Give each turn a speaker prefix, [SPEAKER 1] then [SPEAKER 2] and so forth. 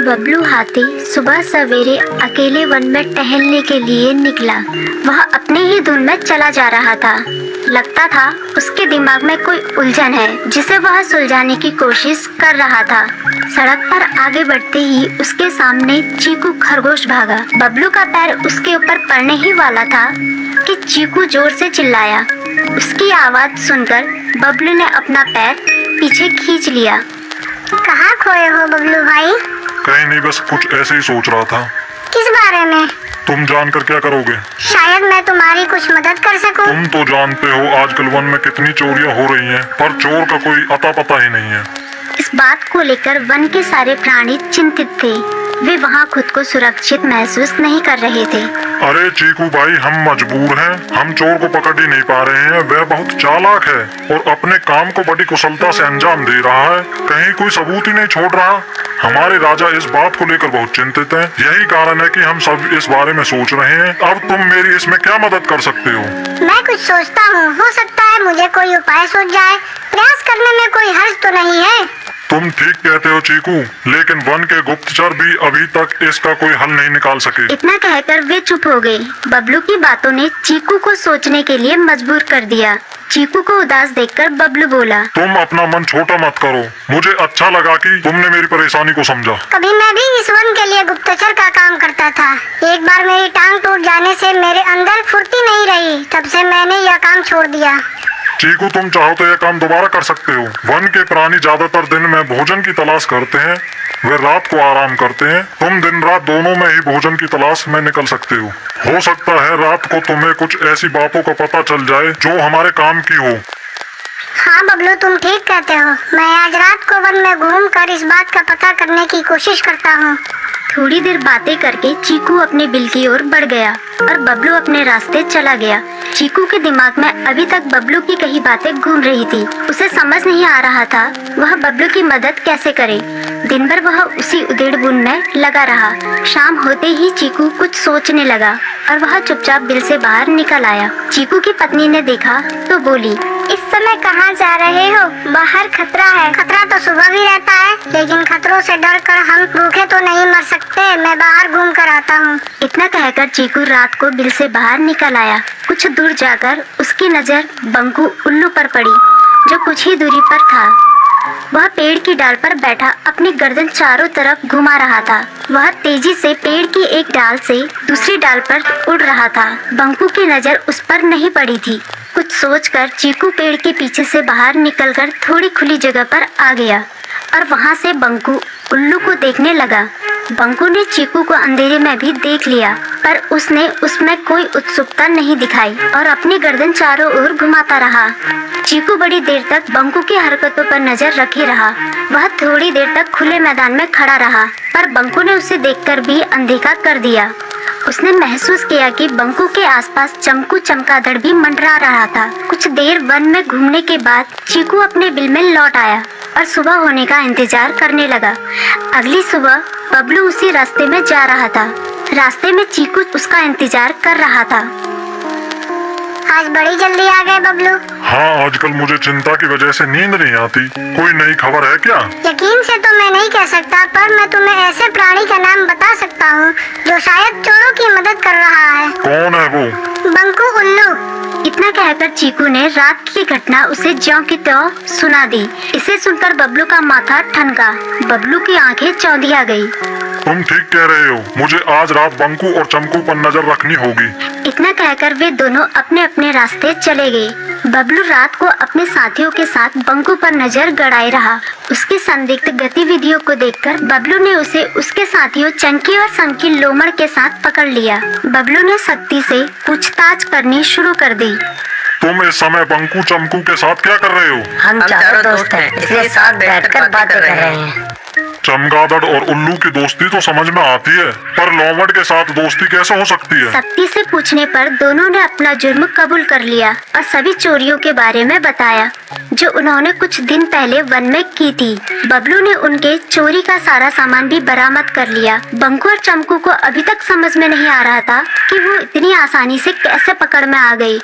[SPEAKER 1] बबलू हाथी सुबह सवेरे अकेले वन में टहलने के लिए निकला। वह अपने ही धुन में चला जा रहा था। लगता था उसके दिमाग में कोई उलझन है जिसे वह सुलझाने की कोशिश कर रहा था। सड़क पर आगे बढ़ते ही उसके सामने चीकू खरगोश भागा। बबलू का पैर उसके ऊपर पड़ने ही वाला था कि चीकू जोर से चिल्लाया। उसकी आवाज सुनकर बबलू ने अपना पैर पीछे खींच लिया।
[SPEAKER 2] कहाँ खोए हो बबलू भाई?
[SPEAKER 3] कहीं नहीं, बस कुछ ऐसे ही सोच रहा था।
[SPEAKER 2] किस बारे में?
[SPEAKER 3] तुम जानकर क्या करोगे?
[SPEAKER 2] शायद मैं तुम्हारी कुछ मदद कर सकूं।
[SPEAKER 3] तुम तो जानते हो आजकल वन में कितनी चोरियां हो रही हैं, पर चोर का कोई अता पता ही नहीं है।
[SPEAKER 1] इस बात को लेकर वन के सारे प्राणी चिंतित थे। वे वहाँ खुद को सुरक्षित महसूस नहीं कर रहे थे।
[SPEAKER 3] अरे चीकू भाई, हम मजबूर हैं। हम चोर को पकड़ ही नहीं पा रहे हैं। वह बहुत चालाक है और अपने काम को बड़ी कुशलता से अंजाम दे रहा है। कहीं कोई सबूत ही नहीं छोड़ रहा। हमारे राजा इस बात को लेकर बहुत चिंतित हैं। यही कारण है कि हम सब इस बारे में सोच रहे हैं। अब तुम मेरी इसमें क्या मदद कर सकते हो?
[SPEAKER 2] मैं कुछ सोचता हूँ, हो सकता है मुझे कोई उपाय सूझ जाए। प्रयास करने में कोई हर्ज तो नहीं है।
[SPEAKER 3] तुम ठीक कहते हो चीकू, लेकिन वन के गुप्तचर भी अभी तक इसका कोई हल नहीं निकाल सके।
[SPEAKER 1] इतना कहकर वे चुप हो गए। बबलू की बातों ने चीकू को सोचने के लिए मजबूर कर दिया। चीकू को उदास देखकर बबलू बोला,
[SPEAKER 3] तुम अपना मन छोटा मत करो। मुझे अच्छा लगा कि तुमने मेरी परेशानी को समझा।
[SPEAKER 2] कभी मैं भी इस वन के लिए गुप्तचर का काम करता था। एक बार मेरी टांग टूट जाने से मेरे अंदर फुर्ती नहीं रही। तब से मैंने यह काम छोड़ दिया।
[SPEAKER 3] चीकू, तुम चाहो तो यह काम दोबारा कर सकते हो। वन के प्राणी ज्यादातर दिन में भोजन की तलाश करते हैं, वे रात को आराम करते हैं। तुम दिन रात दोनों में ही भोजन की तलाश में निकल सकते हो सकता है रात को तुम्हें कुछ ऐसी बातों का पता चल जाए जो हमारे काम की हो।
[SPEAKER 2] हाँ बबलू, तुम ठीक कहते हो। मैं आज रात को वन में घूम कर इस बात का पता करने की कोशिश करता हूँ।
[SPEAKER 1] थोड़ी देर बातें करके चीकू अपने बिल की ओर बढ़ गया और बबलू अपने रास्ते चला गया। चीकू के दिमाग में अभी तक बबलू की कही बातें घूम रही थी। उसे समझ नहीं आ रहा था वह बबलू की मदद कैसे करे। दिन भर वह उसी उधेड़-बुन में लगा रहा। शाम होते ही चीकू कुछ सोचने लगा और वह चुपचाप बिल से बाहर निकल आया। चीकू की पत्नी ने देखा तो बोली,
[SPEAKER 2] इस समय कहाँ जा रहे हो? बाहर खतरा है। खतरा तो सुबह भी रहता है, लेकिन खतरों से डरकर हम भूखे तो नहीं मर सकते। मैं बाहर घूम कर आता हूँ।
[SPEAKER 1] इतना कहकर चीकू रात को बिल से बाहर निकल आया। कुछ दूर जाकर उसकी नजर बंकू उल्लू पर पड़ी, जो कुछ ही दूरी पर था। वह पेड़ की डाल पर बैठा अपनी गर्दन चारों तरफ घुमा रहा था। वह तेजी से पेड़ की एक डाल से दूसरी डाल पर उड़ रहा था। बंकू की नजर उस पर नहीं पड़ी थी। कुछ सोचकर चीकू पेड़ के पीछे से बाहर निकलकर थोड़ी खुली जगह पर आ गया और वहां से बंकू उल्लू को देखने लगा। बंकू ने चीकू को अंधेरे में भी देख लिया, पर उसने उसमें कोई उत्सुकता नहीं दिखाई और अपनी गर्दन चारों ओर घुमाता रहा। चीकू बड़ी देर तक बंकू की हरकतों पर नजर रखे रहा। वह थोड़ी देर तक खुले मैदान में खड़ा रहा, पर बंकू ने उसे देखकर भी अनदेखा कर दिया। उसने महसूस किया कि बंकू के आसपास चमकू चमगादड़ भी मंडरा रहा था। कुछ देर वन में घूमने के बाद चीकू अपने बिल में लौट आया और सुबह होने का इंतजार करने लगा। अगली सुबह बबलू उसी रास्ते में जा रहा था। रास्ते में चीकू उसका इंतजार कर रहा था।
[SPEAKER 2] आज बड़ी जल्दी आ गए बबलू।
[SPEAKER 3] हाँ, आजकल मुझे चिंता की वजह से नींद नहीं आती। कोई नई खबर है क्या?
[SPEAKER 2] यकीन से तो मैं नहीं कह सकता, पर मैं तुम्हें ऐसे प्राणी का नाम बता सकता हूँ जो शायद चोरों की मदद कर रहा है।
[SPEAKER 3] कौन है वो?
[SPEAKER 2] बंकू उल्लू।
[SPEAKER 1] इतना कहकर चीकू ने रात की घटना उसे ज्यों की त्यों सुना दी। इसे सुनकर बबलू का माथा ठनका। बबलू की आंखें चौंधिया गई।
[SPEAKER 3] तुम ठीक कह रहे हो। मुझे आज रात बंकू और चमकू पर नजर रखनी होगी।
[SPEAKER 1] इतना कहकर वे दोनों अपने अपने रास्ते चले गए। बबलू रात को अपने साथियों के साथ बंकू पर नजर गड़ाए रहा। उसकी संदिग्ध गतिविधियों को देखकर बबलू ने उसे उसके साथियों चंकी और संकी लोमड़ के साथ पकड़ लिया। बबलू ने सख्ती से पूछताछ करनी शुरू कर दी।
[SPEAKER 3] तुम इस समय बंकू चमकू के साथ क्या कर रहे हो?
[SPEAKER 4] हम चारों दोस्त हैं, इसलिए साथ बैठकर बातें कर रहे हैं।
[SPEAKER 3] चमगादड़ और उल्लू की दोस्ती तो समझ में आती है, पर लोमड़ के साथ दोस्ती कैसे हो सकती है?
[SPEAKER 1] सख्ती से पूछने पर दोनों ने अपना जुर्म कबूल कर लिया और सभी चोरियों के बारे में बताया जो उन्होंने कुछ दिन पहले वन में की थी। बबलू ने उनके चोरी का सारा सामान भी बरामद कर लिया। बंकू और चमकू को अभी तक समझ में नहीं आ रहा था कि वो इतनी आसानी से कैसे पकड़ में आ गई।